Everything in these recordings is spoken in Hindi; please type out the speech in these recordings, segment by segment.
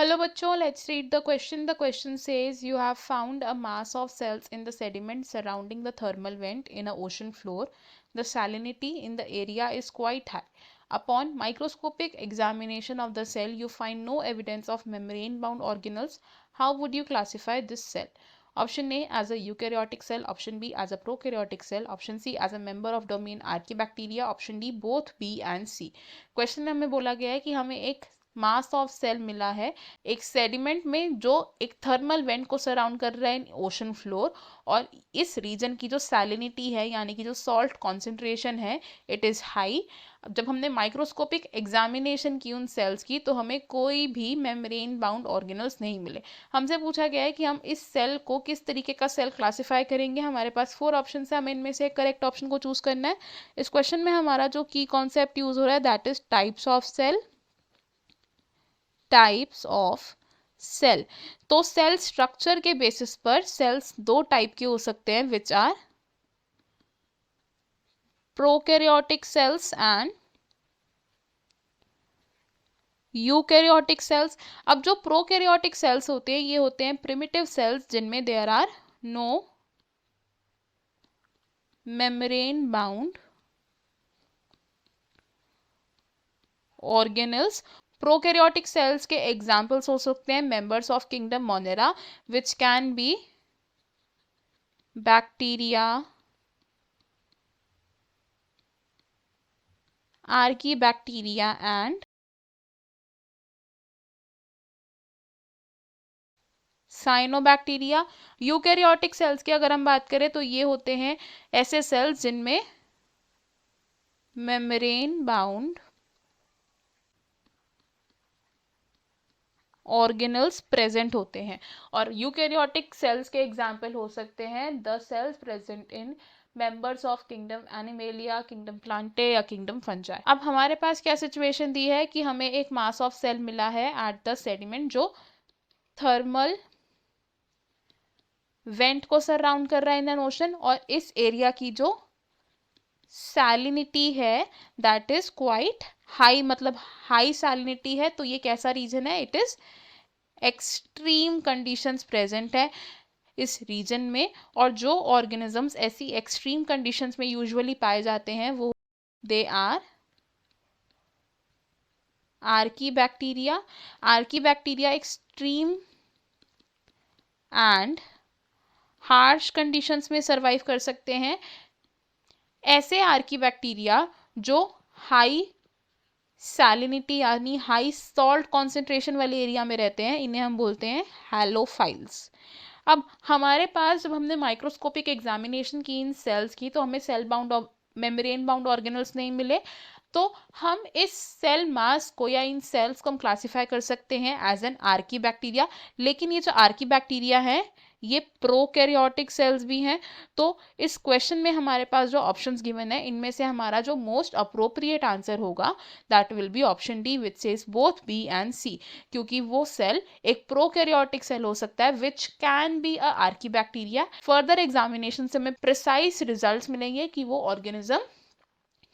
Hello bachcho, let's read the question. The question says you have found a mass of cells in the sediment surrounding the thermal vent in an ocean floor. The salinity in the area is quite high. Upon microscopic examination of the cell, you find no evidence of membrane-bound organelles. How would you classify this cell? Option A as a eukaryotic cell, option B as a prokaryotic cell, option C as a member of domain Archaebacteria, option D both B and C. Question में हमें बोला गया है कि हमें एक मास ऑफ सेल मिला है एक सेडिमेंट में जो एक थर्मल वेंट को सराउंड कर रहा है ओशन फ्लोर, और इस रीजन की जो सैलिनिटी है यानी कि जो सॉल्ट कॉन्सेंट्रेशन है इट इज़ हाई। जब हमने माइक्रोस्कोपिक एग्जामिनेशन की उन सेल्स की तो हमें कोई भी मेम्ब्रेन बाउंड ऑर्गेनल्स नहीं मिले। हमसे पूछा गया है कि हम इस सेल को किस तरीके का सेल क्लासिफाई करेंगे। हमारे पास 4 ऑप्शन है, हमें इनमें से करेक्ट ऑप्शन को चूज करना है। इस क्वेश्चन में हमारा जो की कॉन्सेप्ट यूज हो रहा है that is types of cell. Types of cell, तो सेल स्ट्रक्चर के बेसिस पर सेल्स दो टाइप के हो सकते हैं which are prokaryotic cells and eukaryotic cells. अब जो प्रोकैरियोटिक सेल्स होते हैं ये होते हैं प्रिमिटिव सेल्स जिनमें there are no membrane bound organelles. Prokaryotic cells के एग्जाम्पल्स हो सकते हैं members of kingdom Monera which can be bacteria, archaebacteria and cyanobacteria. Eukaryotic sales की अगर हम बात करें तो ये होते हैं ऐसे सेल्स जिनमें मेम्ब्रेन बाउंड ऑर्गेनल्स प्रेजेंट होते हैं। और यूकैरियोटिक सेल्स के एग्जाम्पल हो सकते हैं the cells present in members of kingdom animalia, kingdom Plantae या किंगडम फंजाई। अब हमारे पास क्या सिचुएशन दी है कि हमें एक मास ऑफ सेल मिला है एट द सेडिमेंट जो थर्मल वेंट को सराउंड कर रहा है इन एन ओशन, और इस एरिया की जो सैलिनिटी है दैट इज क्वाइट हाई, मतलब हाई सैलिनिटी है। तो ये कैसा रीजन है, it is extreme conditions present है इस रीजन में। और जो ऑर्गेनिजम्स ऐसी एक्सट्रीम कंडीशंस में यूजुअली पाए जाते हैं वो they are archaebacteria. Archaebacteria extreme and harsh conditions में सरवाइव कर सकते हैं। ऐसे आर्कीबैक्टीरिया जो हाई सैलिनिटी यानी हाई सॉल्ट कॉन्सेंट्रेशन वाले एरिया में रहते हैं इन्हें हम बोलते हैं हैलोफाइल्स। अब हमारे पास जब हमने माइक्रोस्कोपिक एग्जामिनेशन की इन सेल्स की तो हमें cell bound membrane bound organelles नहीं मिले, तो हम इस सेल मास को या इन सेल्स को हम क्लासिफाई कर सकते हैं एज एन आर्कीबैक्टीरिया। लेकिन ये जो आर्कीबैक्टीरिया है ये प्रोकैरियोटिक सेल्स भी हैं। तो इस क्वेश्चन में हमारे पास जो ऑप्शंस गिवन है इनमें से हमारा जो मोस्ट अप्रोप्रिएट आंसर होगा that will be option D which says both B and C, क्योंकि वो सेल एक प्रोकैरियोटिक सेल हो सकता है which can be a archaebacteria. Further examination से हमें प्रिसाइज रिजल्ट्स मिलेंगे कि वो ऑर्गेनिज्म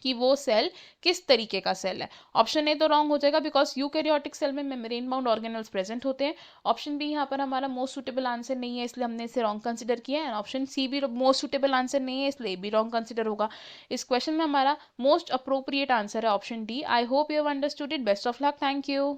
कि वो सेल किस तरीके का सेल है। ऑप्शन ए तो रॉन्ग हो जाएगा बिकॉज यूकैरियोटिक सेल में मेम्ब्रेन बाउंड ऑर्गेनल्स प्रेजेंट होते हैं। ऑप्शन बी यहाँ पर हमारा मोस्ट सुटेबल आंसर नहीं है इसलिए हमने इसे रॉन्ग कंसिडर किया है। ऑप्शन सी भी मोस्ट सुटेबल आंसर नहीं है इसलिए भी रॉन्ग कंसिडर होगा। इस क्वेश्चन में हमारा मोस्ट अप्रोप्रिएट आंसर है option D. I hope you have understood it. Best of luck. Thank you.